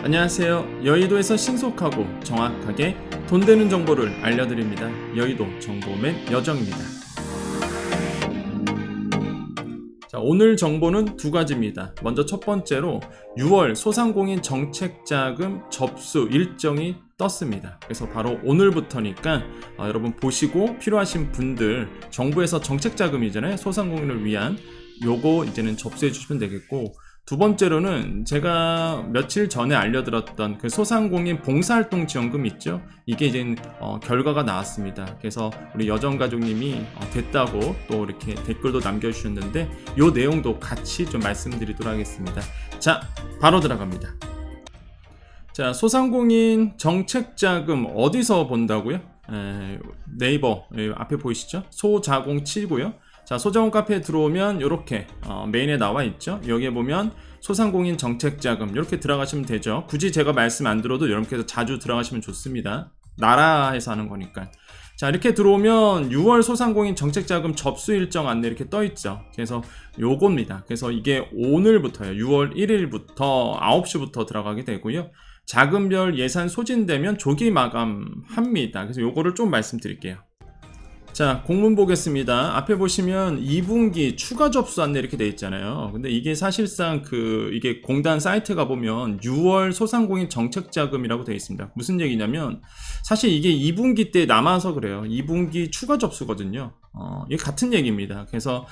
안녕하세요. 여의도에서 신속하고 정확하게 돈 되는 정보를 알려드립니다. 여의도 정보맨 여정입니다. 자, 오늘 정보는 두 가지입니다. 먼저 첫 번째로 6월 소상공인 정책자금 접수 일정이 떴습니다. 그래서 바로 오늘부터니까 여러분 보시고 필요하신 분들, 정부에서 정책자금이잖아요. 소상공인을 위한 요거 이제는 접수해 주시면 되겠고, 두 번째로는 제가 며칠 전에 알려드렸던 그 소상공인 봉사활동 지원금 있죠? 이게 이제 결과가 나왔습니다. 그래서 우리 여정가족님이 됐다고 또 이렇게 댓글도 남겨주셨는데 요 내용도 같이 좀 말씀드리도록 하겠습니다. 자, 바로 들어갑니다. 자, 소상공인 정책자금 어디서 본다고요? 네이버 앞에 보이시죠? 소자공7고요. 자, 소자공 카페에 들어오면 이렇게 메인에 나와 있죠. 여기에 보면 소상공인 정책자금 이렇게 들어가시면 되죠. 굳이 제가 말씀 안 들어도 여러분께서 자주 들어가시면 좋습니다. 나라에서 하는 거니까. 자, 이렇게 들어오면 6월 소상공인 정책자금 접수 일정 안내 이렇게 떠 있죠. 그래서 요겁니다. 그래서 이게 오늘부터요. 6월 1일부터 9시부터 들어가게 되고요. 자금별 예산 소진되면 조기 마감합니다. 그래서 요거를 좀 말씀드릴게요. 자, 공문 보겠습니다. 앞에 보시면 2분기 추가 접수 안내 이렇게 돼 있잖아요. 근데 이게 사실상 이게 공단 사이트 가보면 6월 소상공인 정책자금이라고 돼 있습니다. 무슨 얘기냐면 사실 이게 2분기 때 남아서 그래요. 2분기 추가 접수거든요. 이게 같은 얘기입니다. 그래서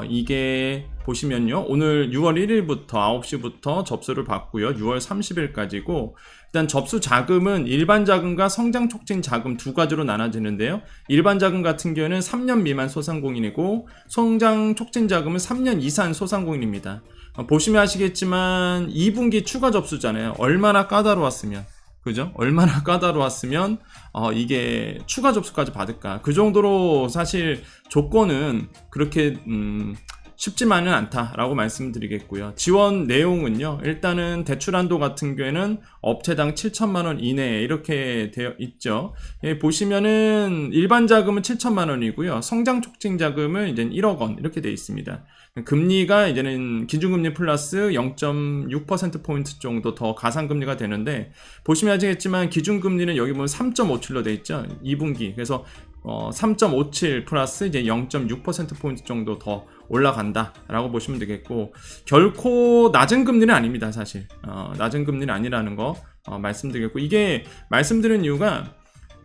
이게 보시면요, 오늘 6월 1일부터 9시부터 접수를 받고요, 6월 30일까지고 일단 접수 자금은 일반 자금과 성장 촉진 자금 두 가지로 나눠지는데요. 일반 자금 같은 경우는 3년 미만 소상공인이고 성장 촉진 자금은 3년 이상 소상공인입니다. 보시면 아시겠지만 2분기 추가 접수잖아요. 얼마나 까다로웠으면, 그죠? 얼마나 까다로웠으면 이게 추가 접수까지 받을까? 그 정도로 사실 조건은 그렇게 쉽지만은 않다라고 말씀드리겠고요. 지원 내용은요, 일단은 대출 한도 같은 경우에는 업체당 7천만원 이내 이렇게 되어 있죠. 예, 보시면은 일반 자금은 7천만원이고요. 성장 촉진 자금은 이제 1억 원 이렇게 되어 있습니다. 금리가 이제는 기준금리 플러스 0.6%포인트 정도 더 가상금리가 되는데, 보시면 아시겠지만 기준금리는 여기 보면 3.57로 되어 있죠. 2분기. 그래서 3.57 플러스 이제 0.6%포인트 정도 더 올라간다 라고 보시면 되겠고, 결코 낮은 금리는 아닙니다. 사실 낮은 금리는 아니라는 거 말씀드리겠고, 이게 말씀드리는 이유가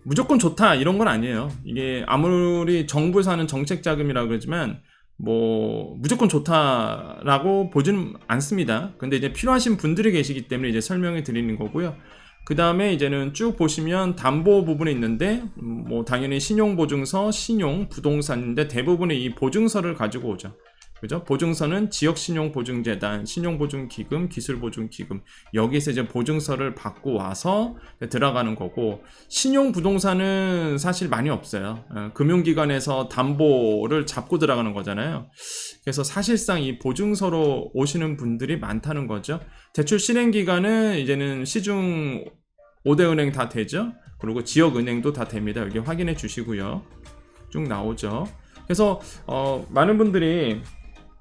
무조건 좋다 이런 건 아니에요. 이게 아무리 정부에서 하는 정책자금이라고 그러지만 뭐 무조건 좋다라고 보지는 않습니다. 근데 이제 필요하신 분들이 계시기 때문에 이제 설명해 드리는 거고요. 그 다음에 이제는 쭉 보시면 담보 부분이 있는데, 뭐 당연히 신용보증서, 신용, 부동산인데 대부분의 이 보증서를 가지고 오죠. 그죠? 보증서는 지역신용보증재단, 신용보증기금, 기술보증기금, 여기서 이제 보증서를 받고 와서 들어가는 거고, 신용부동산은 사실 많이 없어요. 금융기관에서 담보를 잡고 들어가는 거잖아요. 그래서 사실상 이 보증서로 오시는 분들이 많다는 거죠. 대출 실행기간은 이제는 시중 5대 은행 다 되죠. 그리고 지역은행도 다 됩니다. 여기 확인해 주시고요. 쭉 나오죠. 그래서 많은 분들이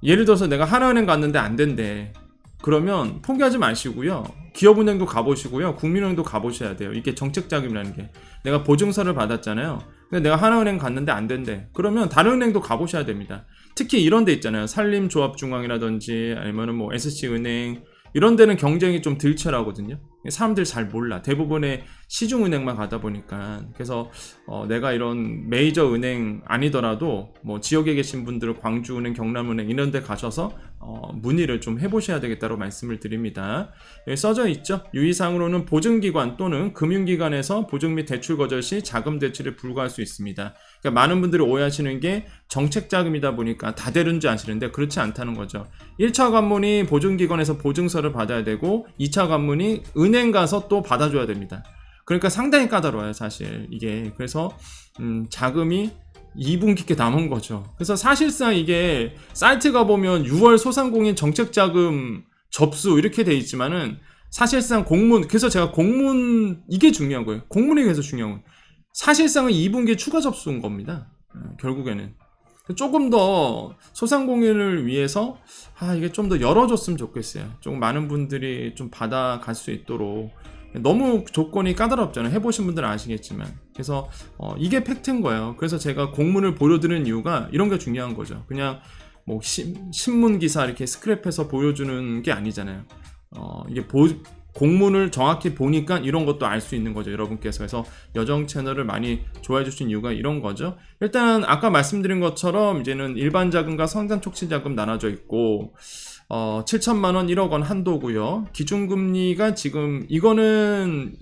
예를 들어서 내가 하나은행 갔는데 안 된대. 그러면 포기하지 마시고요. 기업은행도 가보시고요. 국민은행도 가보셔야 돼요. 이게 정책자금이라는 게. 내가 보증서를 받았잖아요. 근데 내가 하나은행 갔는데 안 된대. 그러면 다른 은행도 가보셔야 됩니다. 특히 이런 데 있잖아요. 산림조합중앙이라든지 아니면 뭐 SC은행, 이런 데는 경쟁이 좀 덜 치열하거든요. 사람들이 잘 몰라. 대부분의 시중은행만 가다 보니까. 그래서 내가 이런 메이저 은행 아니더라도 뭐 지역에 계신 분들은 광주은행, 경남은행 이런 데 가셔서 문의를 좀 해보셔야 되겠다고 말씀을 드립니다. 여기 써져 있죠. 유의사항으로는 보증기관 또는 금융기관에서 보증 및 대출 거절 시 자금 대출에 불과할 수 있습니다. 그러니까 많은 분들이 오해하시는 게 정책자금이다 보니까 다 되는 줄 아시는데 그렇지 않다는 거죠. 1차 관문이 보증기관에서 보증서를 받아야 되고, 2차 관문이 은행 가서 또 받아줘야 됩니다. 그러니까 상당히 까다로워요, 사실 이게. 그래서 자금이 2분기께 남은 거죠. 그래서 사실상 이게 사이트 가보면 6월 소상공인 정책자금 접수 이렇게 돼 있지만은 사실상 공문, 그래서 제가 공문, 이게 중요한 거예요. 공문이 그래서 중요한 거예요. 사실상은 2분기 추가 접수인 겁니다. 결국에는. 조금 더 소상공인을 위해서 이게 좀 더 열어줬으면 좋겠어요. 조금 많은 분들이 좀 받아갈 수 있도록. 너무 조건이 까다롭잖아요. 해보신 분들은 아시겠지만. 그래서 이게 팩트인 거예요. 그래서 제가 공문을 보여드리는 이유가 이런 게 중요한 거죠. 그냥 뭐 신문 기사 이렇게 스크랩해서 보여주는 게 아니잖아요. 이게 공문을 정확히 보니까 이런 것도 알 수 있는 거죠, 여러분께서. 그래서 여정 채널을 많이 좋아해 주신 이유가 이런 거죠. 일단 아까 말씀드린 것처럼 이제는 일반 자금과 성장 촉진 자금 나눠져 있고 7천만 원, 1억 원 한도고요. 기준금리가 지금 이거는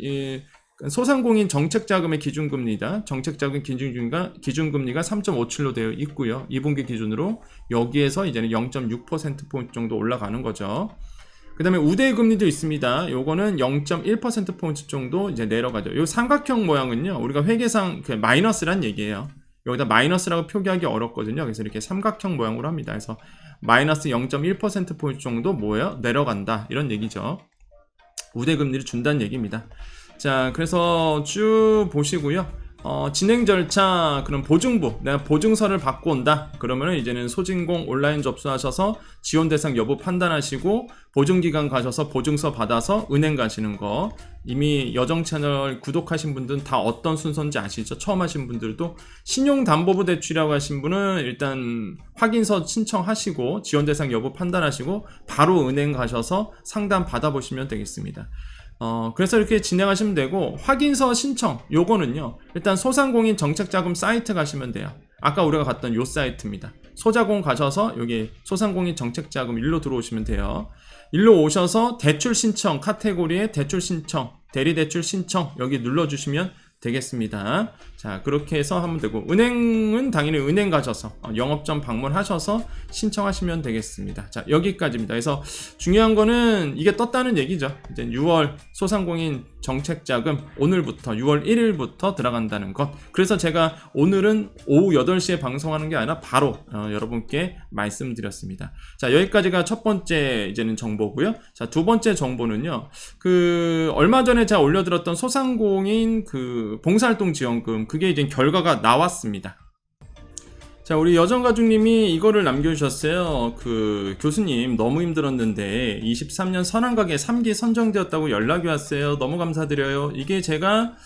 소상공인 정책자금의 기준금리다. 정책자금 기준금리가 3.57로 되어 있고요. 2분기 기준으로 여기에서 이제는 0.6%포인트 정도 올라가는 거죠. 그 다음에 우대금리도 있습니다. 요거는 0.1%포인트 정도 이제 내려가죠. 요 삼각형 모양은요, 우리가 회계상 마이너스란 얘기예요. 여기다 마이너스라고 표기하기 어렵거든요. 그래서 이렇게 삼각형 모양으로 합니다. 그래서 마이너스 0.1%포인트 정도 뭐예요? 내려간다. 이런 얘기죠. 우대금리를 준다는 얘기입니다. 자, 그래서 쭉 보시고요. 진행 절차, 그럼 보증부, 내가 보증서를 받고 온다. 그러면은 이제는 소진공 온라인 접수하셔서 지원 대상 여부 판단하시고 보증기관 가셔서 보증서 받아서 은행 가시는 거. 이미 여정 채널 구독하신 분들은 다 어떤 순서인지 아시죠? 처음 하신 분들도 신용담보부 대출이라고 하신 분은 일단 확인서 신청하시고 지원 대상 여부 판단하시고 바로 은행 가셔서 상담 받아보시면 되겠습니다. 그래서 이렇게 진행하시면 되고, 확인서 신청 요거는요, 일단 소상공인 정책자금 사이트 가시면 돼요. 아까 우리가 갔던 요 사이트입니다. 소자공 가셔서 여기 소상공인 정책자금 일로 들어오시면 돼요. 일로 오셔서 대출 신청 카테고리에 대출 신청, 대리대출 신청 여기 눌러주시면 되겠습니다. 자, 그렇게 해서 하면 되고, 은행은 당연히 은행 가셔서 영업점 방문하셔서 신청하시면 되겠습니다. 자, 여기까지입니다. 그래서 중요한 거는 이게 떴다는 얘기죠. 이제 6월 소상공인 정책자금 오늘부터 6월 1일부터 들어간다는 것. 그래서 제가 오늘은 오후 8시에 방송하는 게 아니라 바로 여러분께 말씀드렸습니다. 자, 여기까지가 첫 번째 이제는 정보고요. 자, 두 번째 정보는요. 얼마 전에 제가 올려드렸던 소상공인 봉사활동 지원금, 그게 이제 결과가 나왔습니다. 자, 우리 여정가족님이 이거를 남겨주셨어요. 교수님 너무 힘들었는데 23년 선한가게 3기 선정되었다고 연락이 왔어요. 너무 감사드려요. 이게 제가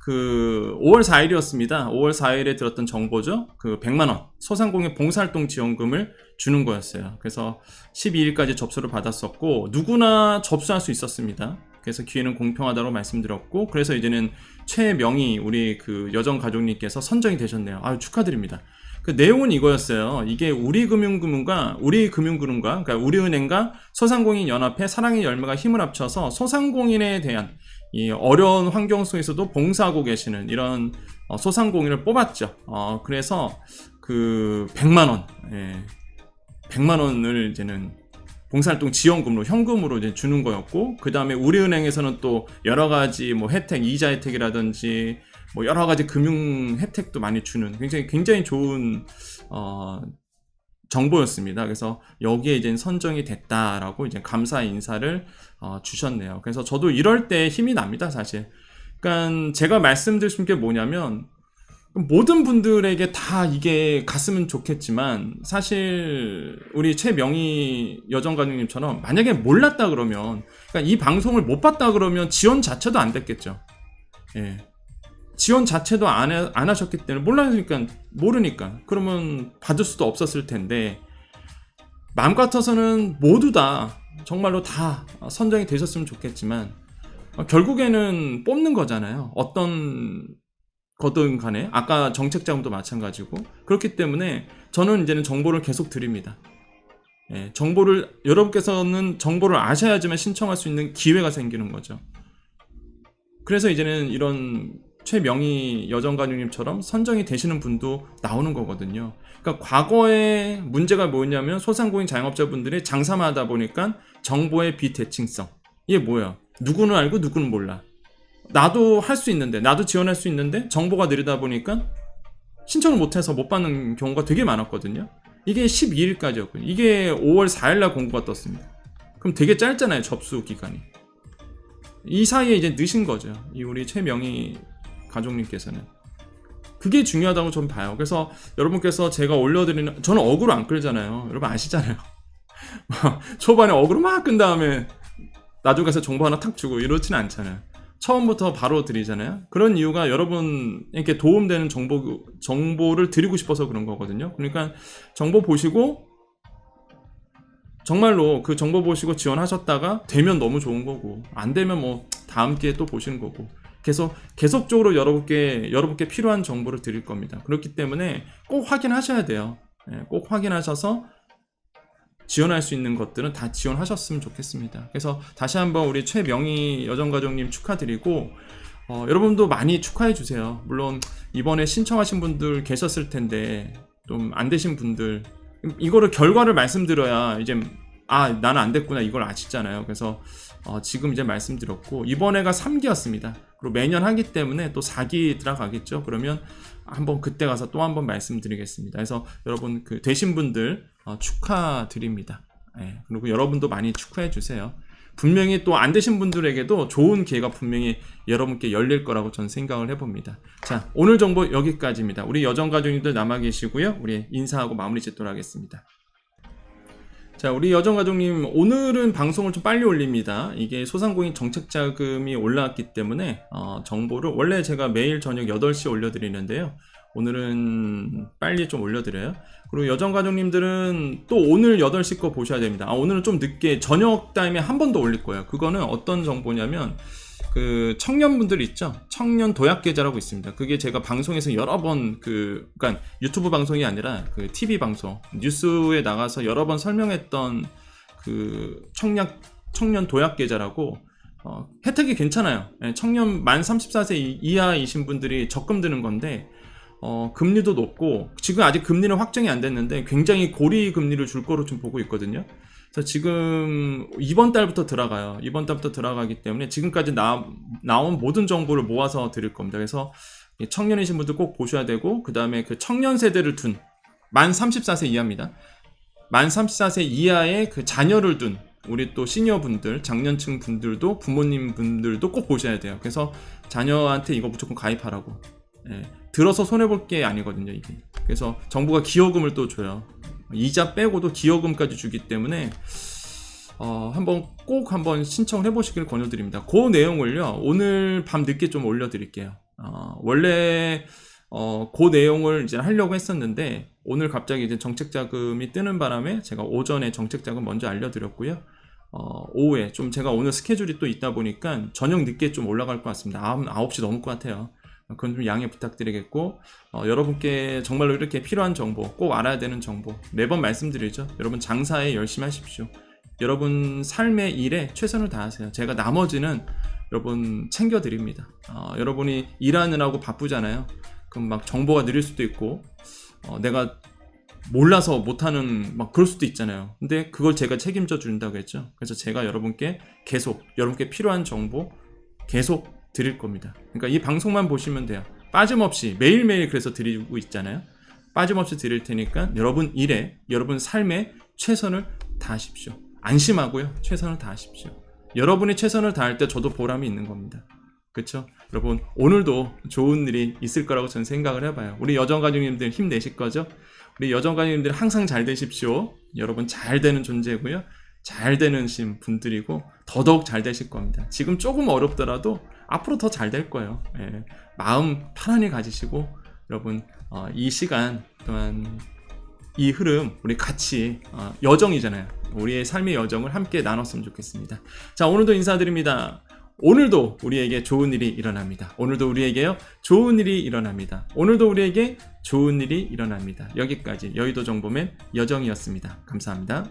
5월 4일이었습니다. 5월 4일에 들었던 정보죠. 100만원 소상공인 봉사활동 지원금을 주는 거였어요. 그래서 12일까지 접수를 받았었고, 누구나 접수할 수 있었습니다. 그래서 기회는 공평하다고 말씀드렸고, 그래서 이제는 최명희 우리 여정가족님께서 선정이 되셨네요. 아유, 축하드립니다. 내용은 이거였어요. 이게 우리금융그룹과 그러니까 우리은행과 소상공인 연합회 사랑의 열매가 힘을 합쳐서 소상공인에 대한 이 어려운 환경 속에서도 봉사하고 계시는 이런 소상공인을 뽑았죠. 그래서 100만원, 100만원을 이제는 봉사활동 지원금으로 현금으로 이제 주는 거였고, 그 다음에 우리은행에서는 또 여러 가지 혜택, 이자 혜택이라든지 여러 가지 금융 혜택도 많이 주는 굉장히 좋은 정보였습니다. 그래서 여기에 이제 선정이 됐다라고 이제 감사 인사를 주셨네요. 그래서 저도 이럴 때 힘이 납니다, 사실. 그러니까 제가 말씀드린 게 뭐냐면, 모든 분들에게 다 이게 갔으면 좋겠지만, 사실 우리 최명희 여정가족님처럼 만약에 몰랐다 그러면, 그러니까 이 방송을 못 봤다 그러면 지원 자체도 안 됐겠죠. 예. 지원 자체도 안 하셨기 때문에 모르니까 그러면 받을 수도 없었을 텐데, 마음 같아서는 모두 다 정말로 다 선정이 되셨으면 좋겠지만, 결국에는 뽑는 거잖아요. 어떤 거든 간에. 아까 정책자금도 마찬가지고. 그렇기 때문에 저는 이제는 정보를 계속 드립니다. 예, 여러분께서는 정보를 아셔야지만 신청할 수 있는 기회가 생기는 거죠. 그래서 이제는 이런 최명희 여정가족님처럼 선정이 되시는 분도 나오는 거거든요. 그러니까 과거에 문제가 뭐였냐면, 소상공인 자영업자분들이 장사만 하다 보니까 정보의 비대칭성. 이게 뭐야? 누구는 알고 누구는 몰라. 나도 할 수 있는데, 나도 지원할 수 있는데 정보가 느리다 보니까 신청을 못해서 못 받는 경우가 되게 많았거든요. 이게 12일까지였거든요. 이게 5월 4일날 공고가 떴습니다. 그럼 되게 짧잖아요, 접수 기간이. 이 사이에 이제 늦은 거죠, 이 우리 최명희 가족님께서는. 그게 중요하다고 저는 봐요. 그래서 여러분께서 제가 올려드리는, 저는 어그로 안 끌잖아요. 여러분 아시잖아요. 초반에 어그로 막 끈 다음에 나중에 가서 정보 하나 탁 주고 이렇지는 않잖아요. 처음부터 바로 드리잖아요. 그런 이유가 여러분에게 도움되는 정보를 드리고 싶어서 그런 거거든요. 그러니까 정보 보시고 정말로 그 정보 보시고 지원하셨다가 되면 너무 좋은 거고, 안 되면 뭐 다음 기회에 또 보시는 거고, 계속적으로 여러분께 필요한 정보를 드릴 겁니다. 그렇기 때문에 꼭 확인하셔야 돼요. 꼭 확인하셔서 지원할 수 있는 것들은 다 지원하셨으면 좋겠습니다. 그래서 다시 한번 우리 최명희 여정가족님 축하드리고, 여러분도 많이 축하해 주세요. 물론 이번에 신청하신 분들 계셨을 텐데 좀 안 되신 분들, 이거를 결과를 말씀드려야 이제 나는 안 됐구나 이걸 아시잖아요. 그래서 지금 이제 말씀드렸고, 이번에가 3기였습니다. 그리고 매년 하기 때문에 또 4기 들어가겠죠. 그러면 한번 그때 가서 또 한번 말씀드리겠습니다. 그래서 여러분 그 되신 분들 축하드립니다. 그리고 여러분도 많이 축하해 주세요. 분명히 또 안 되신 분들에게도 좋은 기회가 분명히 여러분께 열릴 거라고 저는 생각을 해봅니다. 자, 오늘 정보 여기까지입니다. 우리 여정가족님들 남아 계시고요. 우리 인사하고 마무리 짓도록 하겠습니다. 자, 우리 여정가족님, 오늘은 방송을 좀 빨리 올립니다. 이게 소상공인 정책자금이 올라왔기 때문에 정보를 원래 제가 매일 저녁 8시에 올려드리는데요. 오늘은 빨리 좀 올려드려요. 그리고 여정가족님들은 또 오늘 8시 거 보셔야 됩니다. 오늘은 좀 늦게 저녁 타임에 한 번 더 올릴 거예요. 그거는 어떤 정보냐면 그 청년분들 있죠? 청년 도약계좌라고 있습니다. 그게 제가 방송에서 여러 번 그러니까 유튜브 방송이 아니라 그 TV 방송, 뉴스에 나가서 여러 번 설명했던 그 청년 도약계좌라고 혜택이 괜찮아요. 청년 만 34세 이하이신 분들이 적금 드는 건데 금리도 높고, 지금 아직 금리는 확정이 안 됐는데 굉장히 고리 금리를 줄 거로 좀 보고 있거든요. 그래서 지금 이번 달부터 들어가요. 이번 달부터 들어가기 때문에 지금까지 나온 모든 정보를 모아서 드릴 겁니다. 그래서 청년이신 분들 꼭 보셔야 되고, 그 다음에 그 청년 세대를 둔 만 34세 이하입니다. 만 34세 이하의 그 자녀를 둔 우리 또 시니어 분들, 장년층 분들도, 부모님 분들도 꼭 보셔야 돼요. 그래서 자녀한테 이거 무조건 가입하라고. 들어서 손해볼 게 아니거든요, 이게. 그래서 정부가 기여금을 또 줘요. 이자 빼고도 기여금까지 주기 때문에 한번 신청을 해보시길 권유드립니다. 그 내용을요, 오늘 밤 늦게 좀 올려드릴게요. 원래 그 내용을 이제 하려고 했었는데, 오늘 갑자기 이제 정책자금이 뜨는 바람에 제가 오전에 정책자금 먼저 알려드렸고요. 오후에 좀 제가 오늘 스케줄이 또 있다 보니까 저녁 늦게 좀 올라갈 것 같습니다. 9시 넘을 것 같아요. 그건 좀 양해 부탁드리겠고, 여러분께 정말로 이렇게 필요한 정보, 꼭 알아야 되는 정보 매번 말씀드리죠. 여러분 장사에 열심히 하십시오. 여러분 삶의 일에 최선을 다하세요. 제가 나머지는 여러분 챙겨드립니다. 여러분이 일하느라고 바쁘잖아요. 그럼 막 정보가 느릴 수도 있고, 내가 몰라서 못하는 막 그럴 수도 있잖아요. 근데 그걸 제가 책임져 준다고 했죠. 그래서 제가 여러분께 필요한 정보 계속 드릴 겁니다. 그러니까 이 방송만 보시면 돼요. 빠짐없이 매일매일 그래서 드리고 있잖아요. 빠짐없이 드릴 테니까 여러분 일에, 여러분 삶에 최선을 다하십시오. 안심하고요, 최선을 다하십시오. 여러분이 최선을 다할 때 저도 보람이 있는 겁니다. 그렇죠? 여러분 오늘도 좋은 일이 있을 거라고 저는 생각을 해봐요. 우리 여정가족님들 힘내실 거죠? 우리 여정가족님들 항상 잘 되십시오. 여러분 잘 되는 존재고요, 잘 되는 분들이고 더더욱 잘 되실 겁니다. 지금 조금 어렵더라도 앞으로 더 잘 될 거예요. 마음 편안히 가지시고, 여러분 이 시간 동안 이 흐름 우리 같이 여정이잖아요. 우리의 삶의 여정을 함께 나눴으면 좋겠습니다. 자, 오늘도 인사드립니다. 오늘도 우리에게 좋은 일이 일어납니다. 오늘도 우리에게요, 좋은 일이 일어납니다. 오늘도 우리에게 좋은 일이 일어납니다. 여기까지 여의도 정보맨 여정이었습니다. 감사합니다.